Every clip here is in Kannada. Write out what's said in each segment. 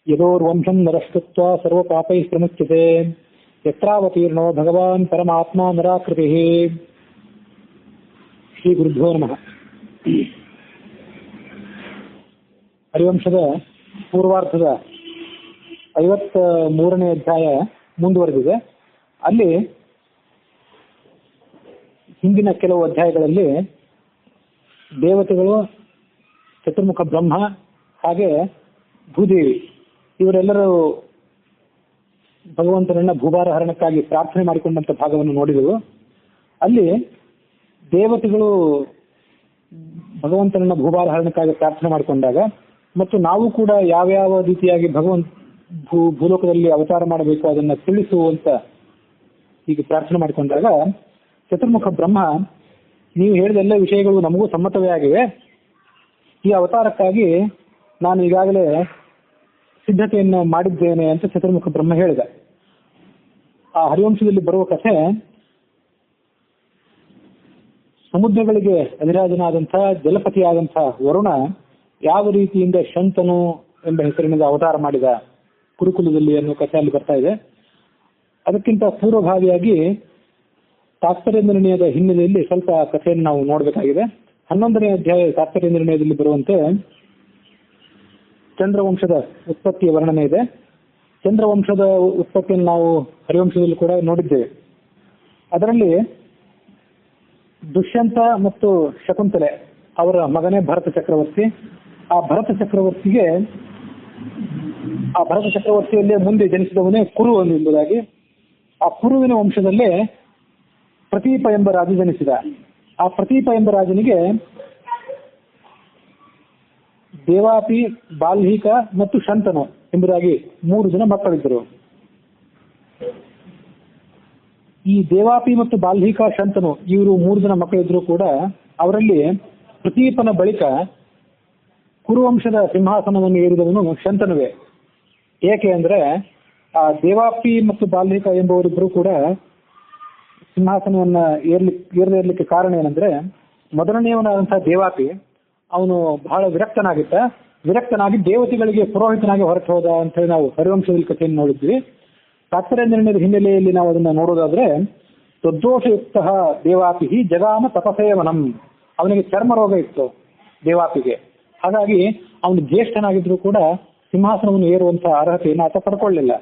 ಯದೋರ್ವಂಶಂ ನರಸ್ತುತ್ವ ಸರ್ವ ಪಾಪೈ ಪ್ರಮುಚ್ಯತೆ ಯತ್ರಾವತೀರ್ಣೋ ಭಗವಾನ್ ಪರಮಾತ್ಮ ನರಾಕೃತಿ. ಶ್ರೀ ಗುರುಭ್ಯೋ ನಮಃ. ಹರಿವಂಶದ ಪೂರ್ವಾರ್ಧದ 53ನೇ ಅಧ್ಯಾಯ ಮುಂದುವರೆದಿದೆ. ಅಲ್ಲಿ ಹಿಂದಿನ ಕೆಲವು ಅಧ್ಯಾಯಗಳಲ್ಲಿ ದೇವತೆಗಳು, ಚತುರ್ಮುಖ ಬ್ರಹ್ಮ ಹಾಗೆ ಭೂದೇವಿ ಇವರೆಲ್ಲರೂ ಭಗವಂತನನ್ನ ಭೂಭಾರ ಹರಣಕ್ಕಾಗಿ ಪ್ರಾರ್ಥನೆ ಮಾಡಿಕೊಂಡಂತ ಭಾಗವನ್ನು ನೋಡಿದೆವು. ಅಲ್ಲಿ ದೇವತೆಗಳು ಭಗವಂತನನ್ನ ಭೂಭಾರ ಹರಣಕ್ಕಾಗಿ ಪ್ರಾರ್ಥನೆ ಮಾಡಿಕೊಂಡಾಗ ಮತ್ತು ನಾವು ಕೂಡ ಯಾವ್ಯಾವ ರೀತಿಯಾಗಿ ಭೂಲೋಕದಲ್ಲಿ ಅವತಾರ ಮಾಡಬೇಕು ಅದನ್ನ ತಿಳಿಸುವಂತ ಹೀಗೆ ಪ್ರಾರ್ಥನೆ ಮಾಡಿಕೊಂಡಾಗ ಚತುರ್ಮುಖ ಬ್ರಹ್ಮ, ನೀವು ಹೇಳಿದ ಎಲ್ಲ ವಿಷಯಗಳು ನಮಗೂ ಸಮ್ಮತವೇ ಆಗಿವೆ. ಈ ಅವತಾರಕ್ಕಾಗಿ ನಾನು ಈಗಾಗಲೇ ಸಿದ್ಧತೆಯನ್ನು ಮಾಡಿದ್ದೇನೆ ಅಂತ ಚತುರ್ಮುಖ ಬ್ರಹ್ಮ ಹೇಳಿದ. ಆ ಹರಿವಂಶದಲ್ಲಿ ಬರುವ ಕಥೆ ಸಮುದ್ರಗಳಿಗೆ ಅಧಿರಾಜನಾದಂಥ ಜಲಪತಿಯಾದಂಥ ವರುಣ ಯಾವ ರೀತಿಯಿಂದ ಶಂತನು ಎಂಬ ಹೆಸರಿನಿಂದ ಅವತಾರ ಮಾಡಿದ ಕುರುಕುಲದಲ್ಲಿ ಅನ್ನೋ ಕಥೆ ಅಲ್ಲಿ ಬರ್ತಾ ಇದೆ. ಅದಕ್ಕಿಂತ ಪೂರ್ವಭಾವಿಯಾಗಿ ತಾತ್ಪರ್ಯ ನಿರ್ಣಯದ ಹಿನ್ನೆಲೆಯಲ್ಲಿ ಸ್ವಲ್ಪ ಕಥೆಯನ್ನು ನಾವು ನೋಡಬೇಕಾಗಿದೆ. 11ನೇ ಅಧ್ಯಾಯ ತಾತ್ಪರ್ಯ ನಿರ್ಣಯದಲ್ಲಿ ಬರುವಂತೆ ಚಂದ್ರವಂಶದ ಉತ್ಪತ್ತಿಯ ವರ್ಣನೆ ಇದೆ. ಚಂದ್ರವಂಶದ ಉತ್ಪತ್ತಿಯನ್ನು ನಾವು ಹರಿವಂಶದಲ್ಲಿ ಕೂಡ ನೋಡಿದ್ದೇವೆ. ಅದರಲ್ಲಿ ದುಷ್ಯಂತ ಮತ್ತು ಶಕುಂತಲೆ ಅವರ ಮಗನೇ ಭರತ ಚಕ್ರವರ್ತಿ. ಆ ಭರತ ಚಕ್ರವರ್ತಿಯಲ್ಲೇ ಮುಂದೆ ಜನಿಸಿದವನೇ ಕುರು ಎಂಬುದಾಗಿ. ಆ ಕುರುವಿನ ವಂಶದಲ್ಲೇ ಪ್ರತೀಪ ಎಂಬ ರಾಜ ಜನಿಸಿದ. ಆ ಪ್ರತೀಪ ಎಂಬ ರಾಜನಿಗೆ ದೇವಾಪಿ, ಬಾಲ್ಹೀಕ ಮತ್ತು ಶಂತನು ಎಂಬುದಾಗಿ 3 ಜನ ಮಕ್ಕಳಿದ್ದರು. ಈ ದೇವಾಪಿ ಮತ್ತು ಬಾಲ್ಹೀಕ, ಶಂತನು ಇವರು 3 ಜನ ಮಕ್ಕಳಿದ್ರು ಕೂಡ ಅವರಲ್ಲಿ ಪ್ರತೀಪನ ಬಳಿಕ ಕುರುವಂಶದ ಸಿಂಹಾಸನವನ್ನು ಏರಿದವನು ಶಂತನುವೆ. ಏಕೆ ಅಂದ್ರೆ ಆ ದೇವಾಪಿ ಮತ್ತು ಬಾಲ್ಹೀಕ ಎಂಬುವರಿಬ್ಬರು ಕೂಡ ಸಿಂಹಾಸನವನ್ನ ಏರದೇ ಇರಲಿಕ್ಕೆ ಕಾರಣ ಏನಂದ್ರೆ, ಮೊದಲನೆಯವನಾದಂತಹ ದೇವಾಪಿ ಅವನು ಬಹಳ ವಿರಕ್ತನಾಗಿ ದೇವತೆಗಳಿಗೆ ಪುರೋಹಿತನಾಗಿ ಹೊರಟು ಹೋದ ಅಂತ ಹೇಳಿ ನಾವು ಹರಿವಂಶದಲ್ಲಿ ಕಥೆಯನ್ನು ನೋಡಿದ್ವಿ. ತಾತ್ಪರ್ಯ ನಿರ್ಣಯದ ಹಿನ್ನೆಲೆಯಲ್ಲಿ ನಾವು ಅದನ್ನ ನೋಡೋದಾದ್ರೆ, ತದ್ದೋಷಯುಕ್ತ ದೇವಾಪಿ ಜಗಾಮ ತಪಸೇವನಂ, ಅವನಿಗೆ ಚರ್ಮ ರೋಗ ಇತ್ತು ದೇವಾಪಿಗೆ. ಹಾಗಾಗಿ ಅವನು ಜ್ಯೇಷ್ಠನಾಗಿದ್ರು ಕೂಡ ಸಿಂಹಾಸನವನ್ನು ಏರುವಂತಹ ಅರ್ಹತೆಯನ್ನು ಆತ ಪಡ್ಕೊಳ್ಳಿಲ್ಲ.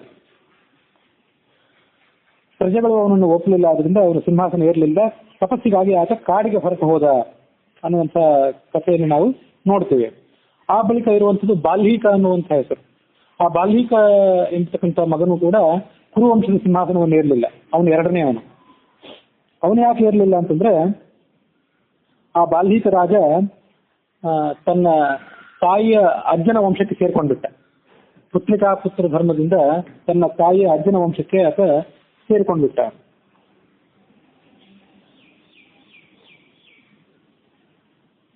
ಪ್ರಜೆಗಳು ಅವನನ್ನು ಒಪ್ಪಲಿಲ್ಲ, ಆದ್ರಿಂದ ಅವನು ಸಿಂಹಾಸನ ಏರಲಿಲ್ಲ. ತಪಸ್ಸಿಗಾಗಿ ಆತ ಕಾಡಿಗೆ ಹೊರಟು ಹೋದ ಅನ್ನುವಂಥ ಕಥೆಯನ್ನು ನಾವು ನೋಡ್ತೇವೆ. ಆ ಬಳಿಕ ಇರುವಂಥದ್ದು ಬಾಲ್ಹೀಕ ಅನ್ನುವಂಥ ಹೆಸರು. ಆ ಬಾಲ್ಹೀಕ ಎಂಬತಕ್ಕಂಥ ಮಗನು ಕೂಡ ಕುರುವಂಶದ ಸಿಂಹಾಸನವನ್ನು ಏರಲಿಲ್ಲ. ಅವನು 2ನೇ ಅವನು ಯಾಕೆ ಏರಲಿಲ್ಲ ಅಂತಂದ್ರೆ, ಆ ಬಾಲ್ಹೀಕ ರಾಜ ತನ್ನ ತಾಯಿಯ ಅಜ್ಜನ ವಂಶಕ್ಕೆ ಸೇರ್ಕೊಂಡ್ಬಿಟ್ಟ. ಪುತ್ರಿಕಾ ಪುತ್ರ ಧರ್ಮದಿಂದ ತನ್ನ ತಾಯಿಯ ಅಜ್ಜನ ವಂಶಕ್ಕೆ ಆತ ಸೇರ್ಕೊಂಡ್ಬಿಟ್ಟ.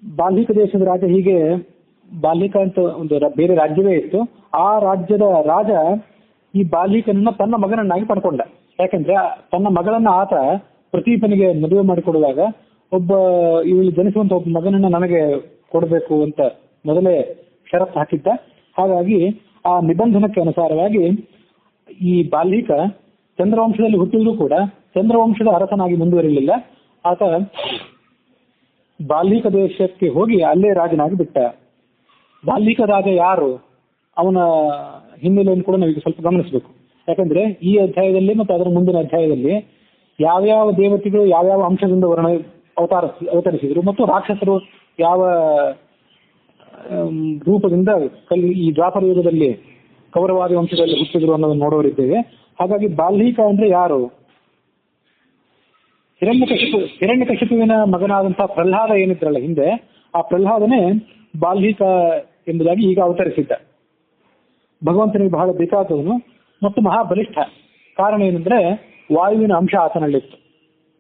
ಬಾಲ್ಹೀಕ ದೇಶದ ರಾಜ ಹೀಗೆ ಬಾಲ್ಹೀಕ ಅಂತ ಒಂದು ಬೇರೆ ರಾಜ್ಯವೇ ಇತ್ತು. ಆ ರಾಜ್ಯದ ರಾಜ ಈ ಬಾಲ್ಹೀಕನನ್ನ ತನ್ನ ಮಗನನ್ನಾಗಿ ಪಡ್ಕೊಂಡ. ಯಾಕಂದ್ರೆ ತನ್ನ ಮಗಳನ್ನ ಆತ ಪ್ರತೀಪನಿಗೆ ಮದುವೆ ಮಾಡಿಕೊಡುವಾಗ ಇವಳು ಜನಿಸುವಂತ ಒಬ್ಬ ಮಗನನ್ನ ನನಗೆ ಕೊಡಬೇಕು ಅಂತ ಮೊದಲೇ ಷರತ್ತು ಹಾಕಿದ್ದ. ಹಾಗಾಗಿ ಆ ನಿಬಂಧನಕ್ಕೆ ಅನುಸಾರವಾಗಿ ಈ ಬಾಲ್ಹೀಕ ಚಂದ್ರವಂಶದಲ್ಲಿ ಹುಟ್ಟಿದ್ರು ಕೂಡ ಚಂದ್ರವಂಶದ ಅರಸನಾಗಿ ಮುಂದುವರಿಲಿಲ್ಲ. ಆತ ಬಾಲ್ಹೀಕ ದೇಶಕ್ಕೆ ಹೋಗಿ ಅಲ್ಲೇ ರಾಜನಾಗಿ ಬಿಟ್ಟ. ಬಾಲ್ಹೀಕ ರಾಜ ಯಾರು, ಅವನ ಹಿನ್ನೆಲೆಯನ್ನು ಕೂಡ ನಾವೀಗ ಸ್ವಲ್ಪ ಗಮನಿಸಬೇಕು. ಯಾಕಂದ್ರೆ ಈ ಅಧ್ಯಾಯದಲ್ಲಿ ಮತ್ತು ಅದರ ಮುಂದಿನ ಅಧ್ಯಾಯದಲ್ಲಿ ಯಾವ್ಯಾವ ದೇವತೆಗಳು ಯಾವ್ಯಾವ ಅಂಶದಿಂದ ಅವತರಿಸಿದ್ರು ಮತ್ತು ರಾಕ್ಷಸರು ಯಾವ ರೂಪದಿಂದ ಈ ದ್ವಾಪರ ಯುಗದಲ್ಲಿ ಕೌರವಾದಿ ವಂಶದಲ್ಲಿ ಹುಟ್ಟಿದ್ರು ಅನ್ನೋದನ್ನು ನೋಡೋರಿದ್ದೇವೆ. ಹಾಗಾಗಿ ಬಾಲ್ಹೀಕ ಅಂದ್ರೆ ಯಾರು? ಹಿರಣ್ಯಕಶಿಪುವಿನ ಮಗನಾದಂತಹ ಪ್ರಹ್ಲಾದ ಏನಿದ್ರಲ್ಲ ಹಿಂದೆ, ಆ ಪ್ರಹ್ಲಾದನೇ ಬಾಲ್ಹೀಕ ಎಂಬುದಾಗಿ ಈಗ ಅವತರಿಸಿದ್ದ. ಭಗವಂತನಿಗೆ ಬಹಳ ಬೇಕಾದವನು ಮತ್ತು ಮಹಾಬಲಿಷ್ಠ. ಕಾರಣ ಏನಂದ್ರೆ ವಾಯುವಿನ ಅಂಶ ಆತನಲ್ಲಿತ್ತು.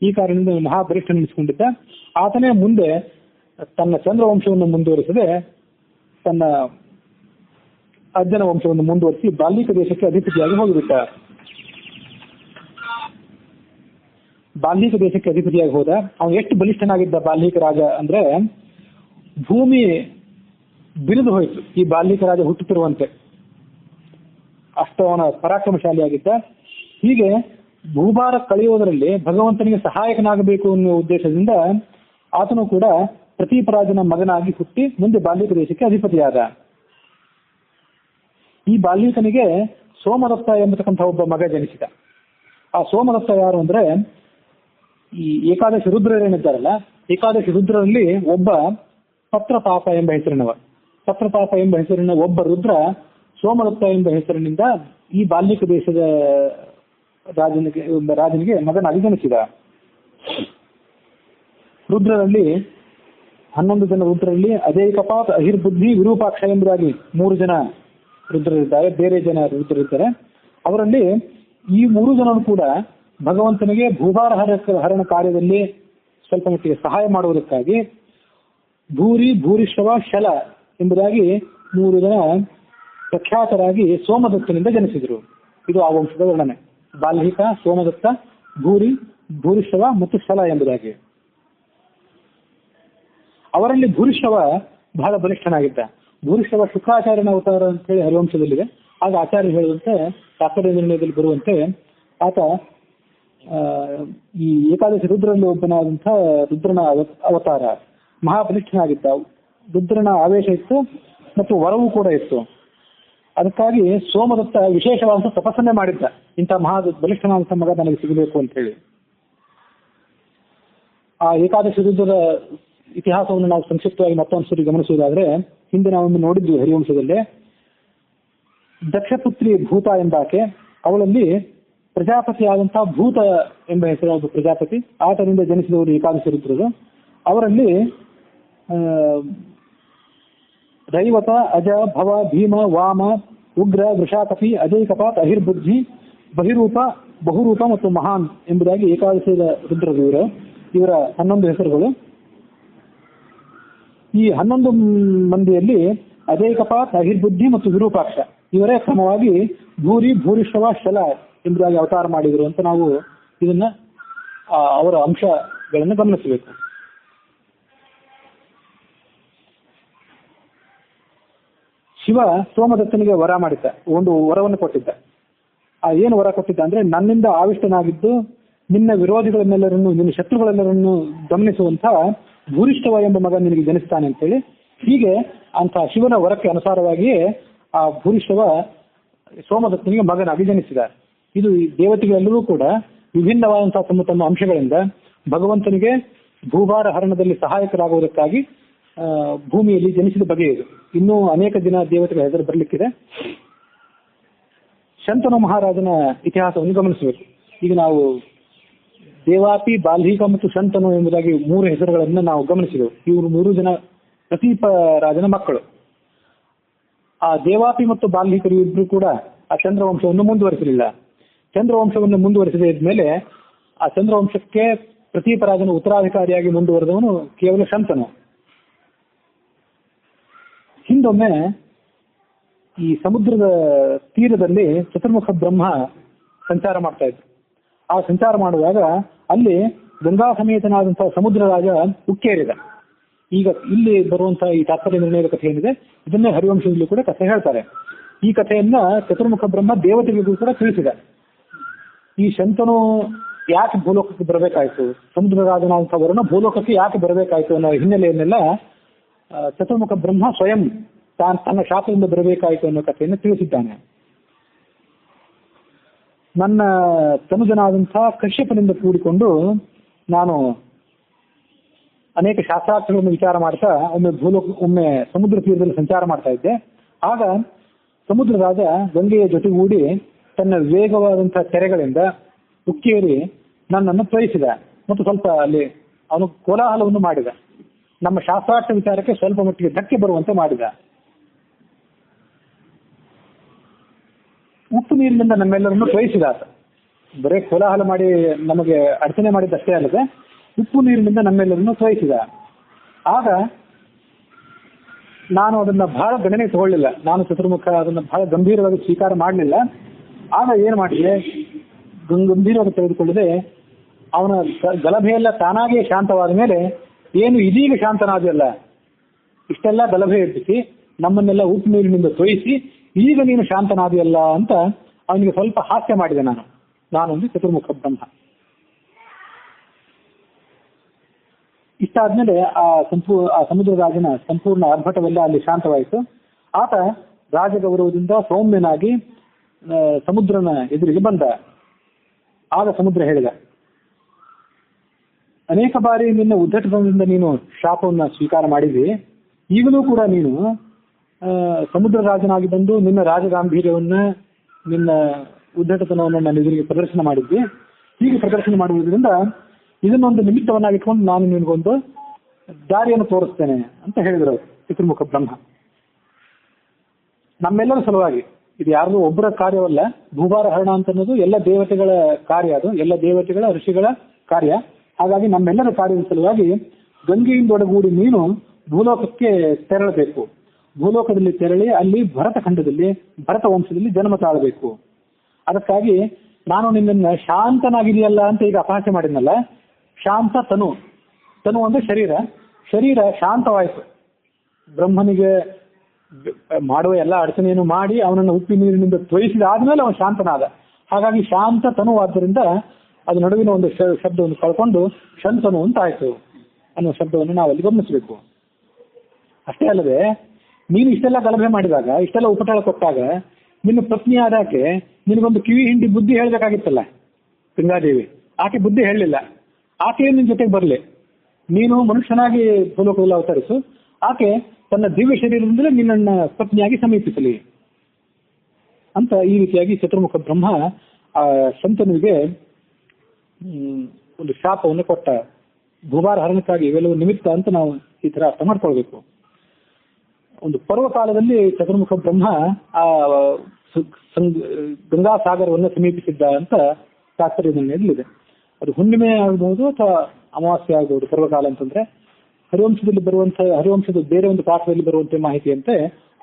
ಈ ಕಾರಣದಿಂದ ಮಹಾಬಲಿಷ್ಠ ನಿಲ್ಲಿಸಿಕೊಂಡಿದ್ದ. ಆತನೇ ಮುಂದೆ ತನ್ನ ಚಂದ್ರವಂಶವನ್ನು ಮುಂದುವರಿಸದೆ ತನ್ನ ಅಜ್ಜನ ವಂಶವನ್ನು ಮುಂದುವರಿಸಿ ಬಾಲ್ಹೀಕ ದೇಶಕ್ಕೆ ಅಧಿಪತಿಯಾಗಿ ಹೋಗಿಬಿಟ್ಟ. ಬಾಲ್ಹೀಕ ದೇಶಕ್ಕೆ ಅಧಿಪತಿಯಾಗಿ ಹೋದ. ಅವನು ಎಷ್ಟು ಬಲಿಷ್ಠನಾಗಿದ್ದ ಬಾಲ್ಹೀಕ ರಾಜ ಅಂದ್ರೆ, ಭೂಮಿ ಬಿರಿದು ಹೋಯಿತು ಈ ಬಾಲ್ಹೀಕ ರಾಜ ಹುಟ್ಟುತ್ತಿರುವಂತೆ. ಅಷ್ಟು ಅವನ ಪರಾಕ್ರಮಶಾಲಿಯಾಗಿದ್ದ. ಹೀಗೆ ಭೂಭಾರ ಕಳೆಯುವುದರಲ್ಲಿ ಭಗವಂತನಿಗೆ ಸಹಾಯಕನಾಗಬೇಕು ಅನ್ನುವ ಉದ್ದೇಶದಿಂದ ಆತನು ಕೂಡ ಪ್ರತೀಪರಾಜನ ಮಗನಾಗಿ ಹುಟ್ಟಿ ಮುಂದೆ ಬಾಲ್ಯಕ ದೇಶಕ್ಕೆ ಅಧಿಪತಿಯಾದ. ಈ ಬಾಲ್ಯಕನಿಗೆ ಸೋಮದತ್ತ ಎಂಬತಕ್ಕಂಥ ಒಬ್ಬ ಮಗ ಜನಿಸಿದ. ಆ ಸೋಮದತ್ತ ಯಾರು ಅಂದ್ರೆ ಈ ಏಕಾದಶಿ ರುದ್ರರೇನಿದ್ದಾರಲ್ಲ, ಏಕಾದಶಿ ರುದ್ರರಲ್ಲಿ ಒಬ್ಬ ಪತ್ರತಾಪ ಎಂಬ ಹೆಸರಿನವ. ಪತ್ರತಾಪ ಎಂಬ ಹೆಸರಿನ ಒಬ್ಬ ರುದ್ರ ಸೋಮದತ್ತ ಎಂಬ ಹೆಸರಿನಿಂದ ಈ ಬಾಲ್ಯಕ ದೇಶದ ರಾಜನಿಗೆ ಮಗನಾಗಿ ಜನಿಸಿದ. ರುದ್ರರಲ್ಲಿ 11 ಜನ ರುದ್ರರಲ್ಲಿ ಅಜೈಕಪಾತ್, ಅಹಿರ್ಬುದ್ಧಿ, ವಿರೂಪಾಕ್ಷ ಎಂಬುದಾಗಿ 3 ಜನ ರುದ್ರರಿದ್ದಾರೆ. ಬೇರೆ ಜನ ರುದ್ರರಿದ್ದಾರೆ. ಅವರಲ್ಲಿ ಈ 3 ಜನರು ಕೂಡ ಭಗವಂತನಿಗೆ ಭೂಭಾರ ಹರಣ ಕಾರ್ಯದಲ್ಲಿ ಸ್ವಲ್ಪ ಮಟ್ಟಿಗೆ ಸಹಾಯ ಮಾಡುವುದಕ್ಕಾಗಿ ಭೂರಿ, ಭೂರಿಶ್ರವ, ಶಲ ಎಂಬುದಾಗಿ 3 ಜನ ಪ್ರಖ್ಯಾತರಾಗಿ ಸೋಮದತ್ತನಿಂದ ಜನಿಸಿದರು. ಇದು ಆ ವಂಶದ ವರ್ಣನೆ. ಬಾಲ್ಹಿಕ, ಸೋಮದತ್ತ, ಭೂರಿ, ಭೂರಿಶ್ರವ ಮತ್ತು ಶಲ ಎಂಬುದಾಗಿ. ಅವರಲ್ಲಿ ಭೂರಿಶ್ರವ ಬಹಳ ಬಲಿಷ್ಠನಾಗಿದ್ದ. ಭೂರಿಶ್ರವ ಶುಕ್ರಾಚಾರ್ಯನ ಅವತಾರ ಅಂತ ಹೇಳಿ ಹರಿವಂಶದಲ್ಲಿದೆ. ಆಗ ಆಚಾರ್ಯ ಹೇಳುವಂತೆ, ತಾತ್ಪರ್ಯ ನಿರ್ಣಯದಲ್ಲಿ ಬರುವಂತೆ, ಆತ ಈ ಏಕಾದಶಿ ರುದ್ರಲ್ಲಿ ಒಬ್ಬನಾದಂಥ ರುದ್ರನ ಅವತಾರ. ಮಹಾಬಲಿಷ್ಠನಾಗಿದ್ದ. ರುದ್ರನ ಆವೇಶ ಇತ್ತು ಮತ್ತು ವರವೂ ಕೂಡ ಇತ್ತು. ಅದಕ್ಕಾಗಿ ಸೋಮದತ್ತ ವಿಶೇಷವಾದಂಥ ತಪಸ್ಸನ್ನೇ ಮಾಡಿದ್ದ, ಇಂಥ ಬಲಿಷ್ಠನಾದಂಥ ಮಗ ನನಗೆ ಸಿಗಬೇಕು ಅಂತ ಹೇಳಿ. ಆ ಏಕಾದಶಿ ರುದ್ರದ ಇತಿಹಾಸವನ್ನು ನಾವು ಸಂಕ್ಷಿಪ್ತವಾಗಿ ಮತ್ತೊಂದು ಸರಿ ಗಮನಿಸುವುದಾದ್ರೆ, ಹಿಂದೆ ನಾವೊಂದು ನೋಡಿದ್ವಿ ಹರಿವಂಶದಲ್ಲೇ. ದಕ್ಷಪುತ್ರಿ ಭೂತ ಎಂಬಾಕೆ, ಅವಳಲ್ಲಿ ಪ್ರಜಾಪತಿ ಆದಂತಹ ಭೂತ ಎಂಬ ಹೆಸರು ಒಬ್ಬ ಪ್ರಜಾಪತಿ, ಆತನಿಂದ ಜನಿಸಿದವರು ಏಕಾದಶಿ ರುದ್ರರು. ಅವರಲ್ಲಿ ದೈವತ, ಅಜ, ಭವ, ಭೀಮ, ವಾಮ, ಉಗ್ರ, ವೃಷಾಕಪಿ, ಅಜೈಕಪಾತ್, ಅಹಿರ್ಬುದ್ಧಿ, ಬಹಿರೂಪ, ಬಹುರೂಪ ಮತ್ತು ಮಹಾನ್ ಎಂಬುದಾಗಿ ಏಕಾದಶಿ ರುದ್ರರು ಇವರ 11 ಹೆಸರುಗಳು. ಈ 11 ಮಂದಿಯಲ್ಲಿ ಅಜೈಕಪಾತ್, ಅಹಿರ್ಬುದ್ಧಿ ಮತ್ತು ವಿರೂಪಾಕ್ಷ ಇವರೇ ಕ್ರಮವಾಗಿ ಭೂರಿ, ಭೂರಿಶ್ರವ, ಶಲ ಎಂಬುದಾಗಿ ಅವತಾರ ಮಾಡಿದರು ಅಂತ ನಾವು ಇದನ್ನ ಅವರ ಅಂಶಗಳನ್ನು ಗಮನಿಸಬೇಕು. ಶಿವ ಸೋಮದತ್ತನಿಗೆ ವರ ಮಾಡಿದ್ದ, ಒಂದು ವರವನ್ನು ಕೊಟ್ಟಿದ್ದ. ಏನು ವರ ಕೊಟ್ಟಿದ್ದ ಅಂದ್ರೆ, ನನ್ನಿಂದ ಆವಿಷ್ಟನಾಗಿದ್ದು ನಿನ್ನ ವಿರೋಧಿಗಳನ್ನೆಲ್ಲರನ್ನು, ನಿನ್ನ ಶತ್ರುಗಳೆಲ್ಲರನ್ನು ಗಮನಿಸುವಂತ ಭೂರಿಷ್ಠವ ಎಂಬ ಮಗ ನಿನಗೆ ಜನಿಸ್ತಾನೆ ಅಂತೇಳಿ. ಹೀಗೆ ಅಂತ ಶಿವನ ವರಕ್ಕೆ ಅನುಸಾರವಾಗಿಯೇ ಆ ಭೂರಿಷ್ಠವ ಸೋಮದತ್ತನಿಗೆ ಮಗನಾಗಿ ಜನಿಸಿದ. ಇದು ಈ ದೇವತೆಗಳೆಲ್ಲರೂ ಕೂಡ ವಿಭಿನ್ನವಾದಂತಹ ತಮ್ಮ ತಮ್ಮ ಅಂಶಗಳಿಂದ ಭಗವಂತನಿಗೆ ಭೂಭಾರ ಹರಣದಲ್ಲಿ ಸಹಾಯಕರಾಗುವುದಕ್ಕಾಗಿ ಭೂಮಿಯಲ್ಲಿ ಜನಿಸಿದ ಬಗೆ ಇದು. ಇನ್ನೂ ಅನೇಕ ದಿನ ದೇವತೆಗಳ ಹೆಸರು ಬರಲಿಕ್ಕಿದೆ. ಶಂತನು ಮಹಾರಾಜನ ಇತಿಹಾಸವನ್ನು ಗಮನಿಸಬೇಕು. ಈಗ ನಾವು ದೇವಾಪಿ, ಬಾಲ್ಹಿಕ ಮತ್ತು ಶಂತನು ಎಂಬುದಾಗಿ 3 ಹೆಸರುಗಳನ್ನು ನಾವು ಗಮನಿಸಿದೆವು. ಇವರು 3 ಜನ ಪ್ರತೀಪ ರಾಜನ ಮಕ್ಕಳು. ಆ ದೇವಾಪಿ ಮತ್ತು ಬಾಲ್ಹಿಕರು ಇಬ್ಬರು ಕೂಡ ಆ ಚಂದ್ರವಂಶವನ್ನು ಮುಂದುವರಿಸಲಿಲ್ಲ. ಚಂದ್ರವಂಶವನ್ನು ಮುಂದುವರಿಸದೇ ಇದ್ಮೇಲೆ ಆ ಚಂದ್ರವಂಶಕ್ಕೆ ಪ್ರತೀಪರಾಜನ ಉತ್ತರಾಧಿಕಾರಿಯಾಗಿ ಮುಂದುವರೆದವನು ಕೇವಲ ಶಂತನು. ಹಿಂದೊಮ್ಮೆ ಈ ಸಮುದ್ರದ ತೀರದಲ್ಲಿ ಚತುರ್ಮುಖ ಬ್ರಹ್ಮ ಸಂಚಾರ ಮಾಡ್ತಾ ಇದ್ರು. ಆ ಸಂಚಾರ ಮಾಡುವಾಗ ಅಲ್ಲಿ ಗಂಗಾ ಸಮೇತನಾದಂತಹ ಸಮುದ್ರ ರಾಜ ಉಕ್ಕೇರಿದ. ಈಗ ಇಲ್ಲಿ ಬರುವಂತಹ ಈ ತಾತ್ಪರ್ಯ ನಿರ್ಣಯದ ಕಥೆ ಏನಿದೆ, ಇದನ್ನೇ ಹರಿವಂಶದಲ್ಲಿ ಕೂಡ ಕಥೆ ಹೇಳ್ತಾರೆ. ಈ ಕಥೆಯನ್ನ ಚತುರ್ಮುಖ ಬ್ರಹ್ಮ ದೇವತೆಗಳಿಗೂ ಕೂಡ ತಿಳಿಸಿದ. ಈ ಶಂತನು ಯಾಕೆ ಭೂಲೋಕಕ್ಕೆ ಬರಬೇಕಾಯ್ತು, ಸಮುದ್ರ ರಾಜನಾದಂತಹ ವರುಣ ಭೂಲೋಕಕ್ಕೆ ಯಾಕೆ ಬರಬೇಕಾಯ್ತು ಅನ್ನೋ ಹಿನ್ನೆಲೆಯನ್ನೆಲ್ಲ ಚತುರ್ಮುಖ ಬ್ರಹ್ಮ ಸ್ವಯಂ ತನ್ನ ಶಾಪದಿಂದ ಬರಬೇಕಾಯಿತು ಅನ್ನೋ ಕಥೆಯನ್ನು ತಿಳಿಸಿದ್ದಾನೆ. ನನ್ನ ತನುಜನಾದಂತಹ ಕಶ್ಯಪನಿಂದ ಕೂಡಿಕೊಂಡು ನಾನು ಅನೇಕ ಶಾಸ್ತ್ರಾರ್ಥಗಳನ್ನು ವಿಚಾರ ಮಾಡ್ತಾ ಒಮ್ಮೆ ಸಮುದ್ರ ತೀರದಲ್ಲಿ ಸಂಚಾರ ಮಾಡ್ತಾ ಇದ್ದೆ. ಆಗ ಸಮುದ್ರ ರಾಜ ಗಂಗೆಯ ಜೊತೆಗೂಡಿ ತನ್ನ ವೇಗವಾದಂತಹ ತೆರೆಗಳಿಂದ ಉಕ್ಕೇರಿ ನನ್ನನ್ನು ತ್ವರಿಸಿದ ಮತ್ತು ಸ್ವಲ್ಪ ಅಲ್ಲಿ ಅವನು ಕೋಲಾಹಲವನ್ನು ಮಾಡಿದ. ನಮ್ಮ ಶಾಸ್ತ್ರಾರ್ಥ ವಿಚಾರಕ್ಕೆ ಸ್ವಲ್ಪ ಮಟ್ಟಿಗೆ ಧಕ್ಕೆ ಬರುವಂತೆ ಮಾಡಿದ. ಉಪ್ಪು ನೀರಿನಿಂದ ನಮ್ಮೆಲ್ಲರನ್ನು ತ್ವರಿಸಿದ ಆತ. ಬರೇ ಕೋಲಾಹಲ ಮಾಡಿ ನಮಗೆ ಅಡಚಣೆ ಮಾಡಿದ್ದಷ್ಟೇ ಅಲ್ಲದೆ ಉಪ್ಪು ನೀರಿನಿಂದ ನಮ್ಮೆಲ್ಲರನ್ನು ತ್ವರಿಸಿದ. ಆಗ ನಾನು ಅದನ್ನ ಬಹಳ ಗಣನೆ ತಗೊಳ್ಳಿಲ್ಲ. ನಾನು ಚತುರ್ಮುಖ ಅದನ್ನ ಬಹಳ ಗಂಭೀರವಾಗಿ ಸ್ವೀಕಾರ ಮಾಡಲಿಲ್ಲ. ಆಗ ಏನು ಮಾಡಿದೆ, ಗಂಭೀರವಾಗಿ ತೆಗೆದುಕೊಳ್ಳದೆ ಅವನ ಗಲಭೆಯೆಲ್ಲ ತಾನಾಗೇ ಶಾಂತವಾದ ಮೇಲೆ, ಏನು ಇದೀಗ ಶಾಂತನಾದಲ್ಲ, ಇಷ್ಟೆಲ್ಲ ಗಲಭೆ ಎಬ್ಬಿಸಿ ನಮ್ಮನ್ನೆಲ್ಲ ಉಪ್ಪು ನೀರಿನಿಂದ ತೊಯಿಸಿ ಈಗ ನೀನು ಶಾಂತನಾದಿಯಲ್ಲ ಅಂತ ಅವನಿಗೆ ಸ್ವಲ್ಪ ಹಾಸ್ಯ ಮಾಡಿದೆ ನಾನೊಂದು ಚತುರ್ಮುಖ ಬ್ರಹ್ಮ. ಇಷ್ಟಾದ್ಮೇಲೆ ಆ ಸಮುದ್ರ ರಾಜನ ಸಂಪೂರ್ಣ ಆರ್ಭಟವೆಲ್ಲ ಅಲ್ಲಿ ಶಾಂತವಾಯಿತು. ಆತ ರಾಜಗೌರವದಿಂದ ಸೌಮ್ಯನಾಗಿ ಸಮುದ್ರನ ಎದುರಿಗೆ ಬಂದ. ಆಗ ಸಮುದ್ರ ಹೇಳಿದ, ಅನೇಕ ಬಾರಿ ನಿನ್ನ ಉದ್ದಟತನದಿಂದ ನೀನು ಶಾಪವನ್ನು ಸ್ವೀಕಾರ ಮಾಡಿದಿ. ಈಗಲೂ ಕೂಡ ನೀನು ಸಮುದ್ರ ರಾಜನಾಗಿ ಬಂದು ನಿನ್ನ ರಾಜಗಾಂಭೀರ್ಯವನ್ನ, ನಿನ್ನ ಉದ್ದಟತನವನ್ನು ನನ್ನ ಎದುರಿಗೆ ಪ್ರದರ್ಶನ ಮಾಡಿದ್ವಿ. ಹೀಗೆ ಪ್ರದರ್ಶನ ಮಾಡುವುದರಿಂದ ಇದನ್ನೊಂದು ನಿಮಿತ್ತವನ್ನಾಗಿಟ್ಕೊಂಡು ನಾನು ನಿನಗೊಂದು ದಾರಿಯನ್ನು ತೋರಿಸ್ತೇನೆ ಅಂತ ಹೇಳಿದರು ಚತುರ್ಮುಖ ಬ್ರಹ್ಮ. ನಮ್ಮೆಲ್ಲರ ಸಲುವಾಗಿ, ಇದು ಯಾರಿಗೂ ಒಬ್ಬರ ಕಾರ್ಯವಲ್ಲ. ಭೂಭಾರ ಹರಣ ಅಂತ ಅನ್ನೋದು ಎಲ್ಲ ದೇವತೆಗಳ ಕಾರ್ಯ, ಅದು ಎಲ್ಲ ದೇವತೆಗಳ ಋಷಿಗಳ ಕಾರ್ಯ. ಹಾಗಾಗಿ ನಮ್ಮೆಲ್ಲರ ಕಾರ್ಯದ ಸಲುವಾಗಿ ಗಂಗೆಯಿಂದೊಡಗೂಡಿ ನೀನು ಭೂಲೋಕಕ್ಕೆ ತೆರಳಬೇಕು. ಭೂಲೋಕದಲ್ಲಿ ತೆರಳಿ ಅಲ್ಲಿ ಭರತ ಖಂಡದಲ್ಲಿ, ಭರತ ವಂಶದಲ್ಲಿ ಜನ್ಮ ತಾಳಬೇಕು. ಅದಕ್ಕಾಗಿ ನಾನು ನಿನ್ನನ್ನು ಶಾಂತನಾಗಿದೆಯಲ್ಲ ಅಂತ ಈಗ ಅಪಹಾಸ್ಯ ಮಾಡಿದ್ನಲ್ಲ. ಶಾಂತ ತನು ಅಂದ್ರೆ ಶರೀರ ಶಾಂತವಾಯಿತು. ಬ್ರಹ್ಮನಿಗೆ ಮಾಡುವ ಎಲ್ಲ ಅಡಚಣೆಯನ್ನು ಮಾಡಿ ಅವನನ್ನು ಉಪ್ಪಿ ನೀರಿನಿಂದ ತ್ವಯಿಸಿದ ಆದ್ಮೇಲೆ ಅವನು ಶಾಂತನಾದ. ಹಾಗಾಗಿ ಶಾಂತ ತನುವಾದ್ದರಿಂದ ಅದು ನಡುವಿನ ಒಂದು ಶಬ್ದವನ್ನು ಕಳ್ಕೊಂಡು ಶಂತನು ಅಂತ ಆಯ್ತು ಅನ್ನೋ ಶಬ್ದವನ್ನು ನಾವು ಅಲ್ಲಿ ಗಮನಿಸಬೇಕು. ಅಷ್ಟೇ ಅಲ್ಲದೆ, ನೀನು ಇಷ್ಟೆಲ್ಲ ಗಲಭೆ ಮಾಡಿದಾಗ, ಇಷ್ಟೆಲ್ಲ ಉಪಟಳ ಕೊಟ್ಟಾಗ ನಿನ್ನ ಪತ್ನಿ ಆದಾಕೆ ನಿನಗೊಂದು ಕಿವಿ ಹಿಂಡಿ ಬುದ್ಧಿ ಹೇಳಬೇಕಾಗಿತ್ತಲ್ಲ ಗಂಗಾದೇವಿ. ಆಕೆ ಬುದ್ಧಿ ಹೇಳಲಿಲ್ಲ. ಆಕೆಯೇ ನಿನ್ನ ಜೊತೆಗೆ ಬರಲಿ, ನೀನು ಮನುಷ್ಯನಾಗಿ ಭೂಲೋಕದಲ್ಲಿ ಅವತರಿಸು, ಆಕೆ ತನ್ನ ದಿವ್ಯ ಶರೀರದಿಂದಲೇ ನಿನ್ನನ್ನು ಪತ್ನಿಯಾಗಿ ಸಮೀಪಿಸಲಿ ಅಂತ ಈ ರೀತಿಯಾಗಿ ಚತುರ್ಮುಖ ಬ್ರಹ್ಮ ಆ ಶಂತನುವಿಗೆ ಒಂದು ಶಾಪವನ್ನು ಕೊಟ್ಟ. ಭೂಭಾರ ಹರಣಕ್ಕಾಗಿ ಇವೆಲ್ಲವೂ ನಿಮಿತ್ತ ಅಂತ ನಾವು ಈ ತರ ಅರ್ಥ ಮಾಡ್ಕೊಳ್ಬೇಕು. ಒಂದು ಪರ್ವಕಾಲದಲ್ಲಿ ಚತುರ್ಮುಖ ಬ್ರಹ್ಮ ಆ ಗಂಗಾಸಾಗರವನ್ನು ಸಮೀಪಿಸಿದ್ದ ಅಂತ ತಾತ್ಪರ್ಯ ನಿರ್ಣಯದಲ್ಲಿದೆ. ಅದು ಹುಣ್ಣಿಮೆ ಆಗಬಹುದು ಅಥವಾ ಅಮಾವಾಸ್ಯೆ ಆಗಬಹುದು. ಪರ್ವಕಾಲ ಅಂತಂದ್ರೆ ಹರಿವಂಶದ ಬೇರೆ ಒಂದು ಪಾಠದಲ್ಲಿ ಬರುವಂತೆ ಮಾಹಿತಿಯಂತೆ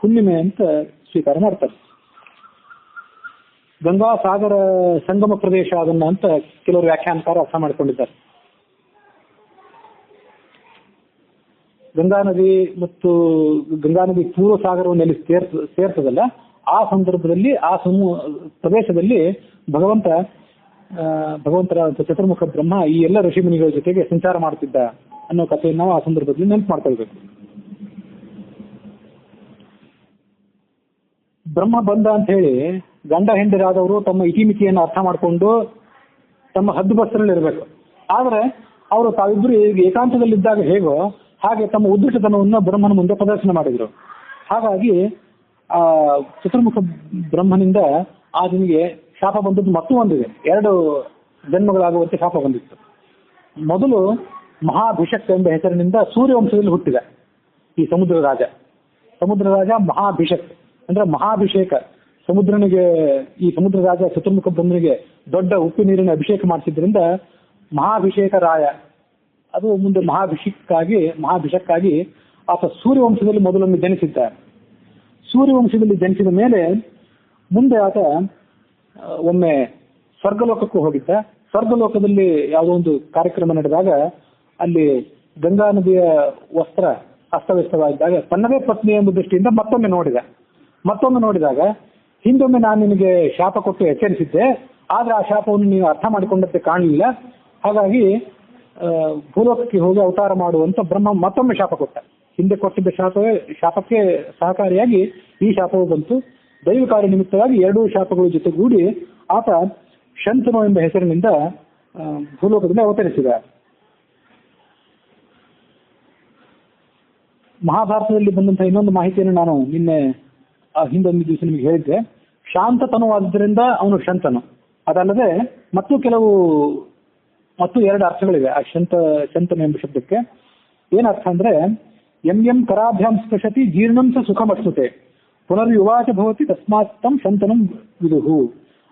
ಹುಣ್ಣಿಮೆ ಅಂತ ಸ್ವೀಕಾರ ಮಾಡ್ತಾರೆ. ಗಂಗಾಸಾಗರ ಸಂಗಮ ಪ್ರದೇಶ ಅದನ್ನ ಅಂತ ಕೆಲವರು ವ್ಯಾಖ್ಯಾನಕಾರ ಅರ್ಥ ಮಾಡಿಕೊಂಡಿದ್ದಾರೆ. ಗಂಗಾ ನದಿ ಮತ್ತು ಗಂಗಾ ನದಿ ಪೂರ್ವ ಸಾಗರವನ್ನು ಎಲ್ಲಿ ಸೇರ್ತದಲ್ಲ, ಆ ಸಂದರ್ಭದಲ್ಲಿ ಆ ಪ್ರದೇಶದಲ್ಲಿ ಭಗವಂತರ ಚತುರ್ಮುಖ ಬ್ರಹ್ಮ ಈ ಎಲ್ಲ ಋಷಿಮುನಿಗಳ ಜೊತೆಗೆ ಸಂಚಾರ ಮಾಡ್ತಿದ್ದ ಅನ್ನೋ ಕಥೆಯನ್ನು ನಾವು ಆ ಸಂದರ್ಭದಲ್ಲಿ ನೆನಪು ಮಾಡ್ಕೊಳ್ಬೇಕು. ಬ್ರಹ್ಮ ಬಂದ ಅಂತ ಹೇಳಿ ಗಂಡ ಹೆಂಡರಾದವರು ತಮ್ಮ ಇತಿಮಿತಿಯನ್ನು ಅರ್ಥ ಮಾಡಿಕೊಂಡು ತಮ್ಮ ಹದ್ದುಬಸ್ತರಲ್ಲಿ ಇರಬೇಕು. ಆದ್ರೆ ಅವರು ತಾವಿಬ್ಬರು ಏಕಾಂತದಲ್ಲಿದ್ದಾಗ ಹೇಗೋ ಹಾಗೆ ತಮ್ಮ ಉದ್ದಟತನವನ್ನು ಬ್ರಹ್ಮನ ಮುಂದೆ ಪ್ರದರ್ಶನ ಮಾಡಿದ್ರು. ಹಾಗಾಗಿ ಆ ಚತುರ್ಮುಖ ಬ್ರಹ್ಮನಿಂದ ಆತನಿಗೆ ಶಾಪ ಬಂದದ್ದು ಮತ್ತೂ ಒಂದಿದೆ. 2 ಜನ್ಮಗಳಾಗುವಂತೆ ಶಾಪ ಬಂದಿತ್ತು. ಮೊದಲು ಮಹಾಭಿಷಕ್ ಎಂಬ ಹೆಸರಿನಿಂದ ಸೂರ್ಯವಂಶದಲ್ಲಿ ಹುಟ್ಟಿದ ಈ ಸಮುದ್ರ ರಾಜ ಮಹಾಭಿಷಕ್ ಅಂದ್ರೆ ಮಹಾಭಿಷೇಕ. ಈ ಸಮುದ್ರ ರಾಜ ಚತುರ್ಮುಖ ಬ್ರಹ್ಮನಿಗೆ ದೊಡ್ಡ ಉಪ್ಪು ನೀರಿನ ಅಭಿಷೇಕ ಮಾಡಿಸಿದ್ರಿಂದ ಮಹಾಭಿಷೇಕ ರಾಯ. ಅದು ಮುಂದೆ ಮಹಾಭಿಷಕ್ಕಾಗಿ ಆತ ಸೂರ್ಯವಂಶದಲ್ಲಿ ಮೊದಲೊಮ್ಮೆ ಜನಿಸಿದ್ದಾರೆ. ಸೂರ್ಯವಂಶದಲ್ಲಿ ಜನಿಸಿದ ಮೇಲೆ ಮುಂದೆ ಆತ ಒಮ್ಮೆ ಸ್ವರ್ಗಲೋಕಕ್ಕೂ ಹೋಗಿದ್ದ. ಸ್ವರ್ಗಲೋಕದಲ್ಲಿ ಯಾವುದೋ ಒಂದು ಕಾರ್ಯಕ್ರಮ ನಡೆದಾಗ ಅಲ್ಲಿ ಗಂಗಾ ನದಿಯ ವಸ್ತ್ರ ಅಸ್ತವ್ಯಸ್ತವಾಗಿದ್ದಾಗ ತನ್ನದೇ ಪತ್ನಿ ಎಂಬ ದೃಷ್ಟಿಯಿಂದ ಮತ್ತೊಮ್ಮೆ ನೋಡಿದಾಗ ಹಿಂದೊಮ್ಮೆ ನಾನು ನಿನಗೆ ಶಾಪ ಕೊಟ್ಟು ಎಚ್ಚರಿಸಿದ್ದೆ, ಆದ್ರೆ ಆ ಶಾಪವನ್ನು ನೀವು ಅರ್ಥ ಮಾಡಿಕೊಂಡಂತೆ ಕಾಣಲಿಲ್ಲ. ಹಾಗಾಗಿ ಭೂಲೋಕಕ್ಕೆ ಹೋಗಿ ಅವತಾರ ಮಾಡುವಂತ ಬ್ರಹ್ಮ ಮತ್ತೊಮ್ಮೆ ಶಾಪ ಕೊಟ್ಟ. ಹಿಂದೆ ಕೊಟ್ಟಿದ್ದ ಶಾಪಕ್ಕೆ ಸಹಕಾರಿಯಾಗಿ ಈ ಶಾಪವು ಬಂತು. ದೈವ ಕಾರ್ಯ ನಿಮಿತ್ತವಾಗಿ 2 ಶಾಪಗಳ ಜೊತೆಗೂಡಿ ಆತ ಶಂತನು ಎಂಬ ಹೆಸರಿನಿಂದ ಭೂಲೋಕದಲ್ಲಿ ಅವತರಿಸಿದ. ಮಹಾಭಾರತದಲ್ಲಿ ಬಂದಂತಹ ಇನ್ನೊಂದು ಮಾಹಿತಿಯನ್ನು ನಾನು ನಿನ್ನೆ ಹಿಂದೊಂದು ದಿವಸ ನಿಮಗೆ ಹೇಳಿದ್ದೆ. ಶಾಂತ ತನುವಾದ್ದರಿಂದ ಅವನು ಶಂತನು. ಅದಲ್ಲದೆ ಮತ್ತು 2 ಅರ್ಥಗಳಿವೆ ಆ ಶಂತನು ಎಂಬ ಶಬ್ದಕ್ಕೆ. ಏನರ್ಥ ಅಂದ್ರೆ ಎಂ ಕರಾಭ್ಯಾಂ ಸ್ಪೃಶತಿ ಜೀರ್ಣಂ ಸ ಸುಖಮಶ್ನುತೆ ಪುನರ್ಯುವಾಚ ಭವತಿ ತಸ್ಮಾತ್ತಂ ಶಂತನಂ ವಿದುಹು.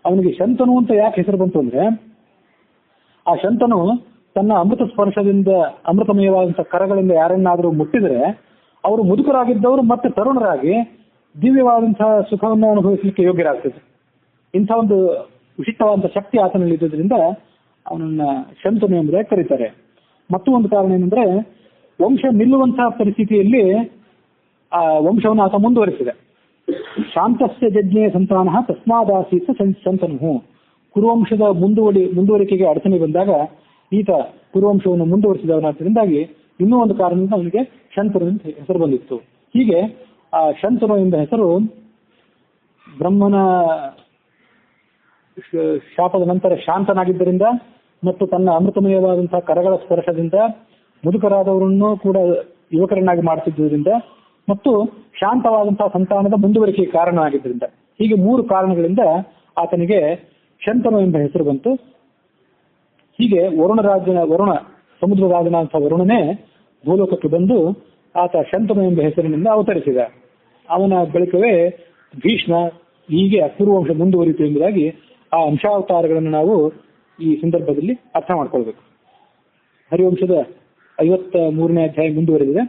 ಅವನಿಗೆ ಶಂತನು ಅಂತ ಯಾಕೆ ಹೆಸರು ಬಂತು ಅಂದ್ರೆ, ಆ ಶಂತನು ತನ್ನ ಅಮೃತ ಸ್ಪರ್ಶದಿಂದ ಅಮೃತಮಯವಾದಂತಹ ಕರಗಳಿಂದ ಯಾರನ್ನಾದರೂ ಮುಟ್ಟಿದರೆ ಅವರು ಮುದುಕರಾಗಿದ್ದವರು ಮತ್ತೆ ತರುಣರಾಗಿ ದಿವ್ಯವಾದಂತಹ ಸುಖವನ್ನು ಅನುಭವಿಸಲಿಕ್ಕೆ ಯೋಗ್ಯರಾಗ್ತದೆ. ಇಂಥ ಒಂದು ವಿಶಿಷ್ಟವಾದಂತಹ ಶಕ್ತಿ ಆತನಲ್ಲಿ ಇದ್ದುದರಿಂದ ಅವನನ್ನ ಶಂತನು ಎಂಬುದಾಗಿ ಕರೀತಾರೆ. ಮತ್ತು ಒಂದು ಕಾರಣ ಏನಂದ್ರೆ, ವಂಶ ನಿಲ್ಲುವಂತಹ ಪರಿಸ್ಥಿತಿಯಲ್ಲಿ ಆ ವಂಶವನ್ನು ಆತ ಮುಂದುವರಿಸಿದೆ. ಶಾಂತಸ್ಯ ಜಜ್ಞೆಯ ಸಂತಾನ ತಸ್ಮಾದಾಸೀತ ಸಂತನು. ಕುರುವಂಶದ ಮುಂದುವರಿಕೆಗೆ ಅಡಚಣೆ ಬಂದಾಗ ಈತ ಕುರುವಂಶವನ್ನು ಮುಂದುವರಿಸಿದವನಾದ್ದರಿಂದಾಗಿ ಇನ್ನೂ ಒಂದು ಕಾರಣದಿಂದ ಅವನಿಗೆ ಶಂತನು ಅಂತ ಹೆಸರು ಬಂದಿತ್ತು. ಹೀಗೆ ಆ ಶಂತನು ಎಂಬ ಹೆಸರು ಬ್ರಹ್ಮನ ಶಾಪದ ನಂತರ ಶಾಂತನಾಗಿದ್ದರಿಂದ ಮತ್ತು ತನ್ನ ಅಮೃತಮಯವಾದಂತಹ ಕರಗಳ ಸ್ಪರ್ಶದಿಂದ ಮುದುಕರಾದವರನ್ನು ಕೂಡ ಯುವಕರನ್ನಾಗಿ ಮಾಡುತ್ತಿದ್ದರಿಂದ ಮತ್ತು ಶಾಂತವಾದಂತಹ ಸಂತಾನದ ಮುಂದುವರಿಕೆಗೆ ಕಾರಣವಾಗಿದ್ದರಿಂದ, ಹೀಗೆ 3 ಕಾರಣಗಳಿಂದ ಆತನಿಗೆ ಶಂತನು ಎಂಬ ಹೆಸರು ಬಂತು. ಹೀಗೆ ವರುಣ ಸಮುದ್ರ ರಾಜನಾದಂತಹ ವರುಣನೇ ಭೂಲೋಕಕ್ಕೆ ಬಂದು ಆತ ಶಂತನು ಎಂಬ ಹೆಸರಿನಿಂದ ಅವತರಿಸಿದ. ಅವನ ಬಳಿಕವೇ ಭೀಷ್ಮ, ಹೀಗೆ ಕುರುವಂಶ ಮುಂದುವರಿತು ಎಂಬುದಾಗಿ ಆ ಅಂಶಾವತಾರಗಳನ್ನು ನಾವು ಈ ಸಂದರ್ಭದಲ್ಲಿ ಅರ್ಥ ಮಾಡ್ಕೊಳ್ಬೇಕು. ಹರಿವಂಶದ 53ನೇ ಅಧ್ಯಾಯ ಮುಂದುವರೆದಿದೆ.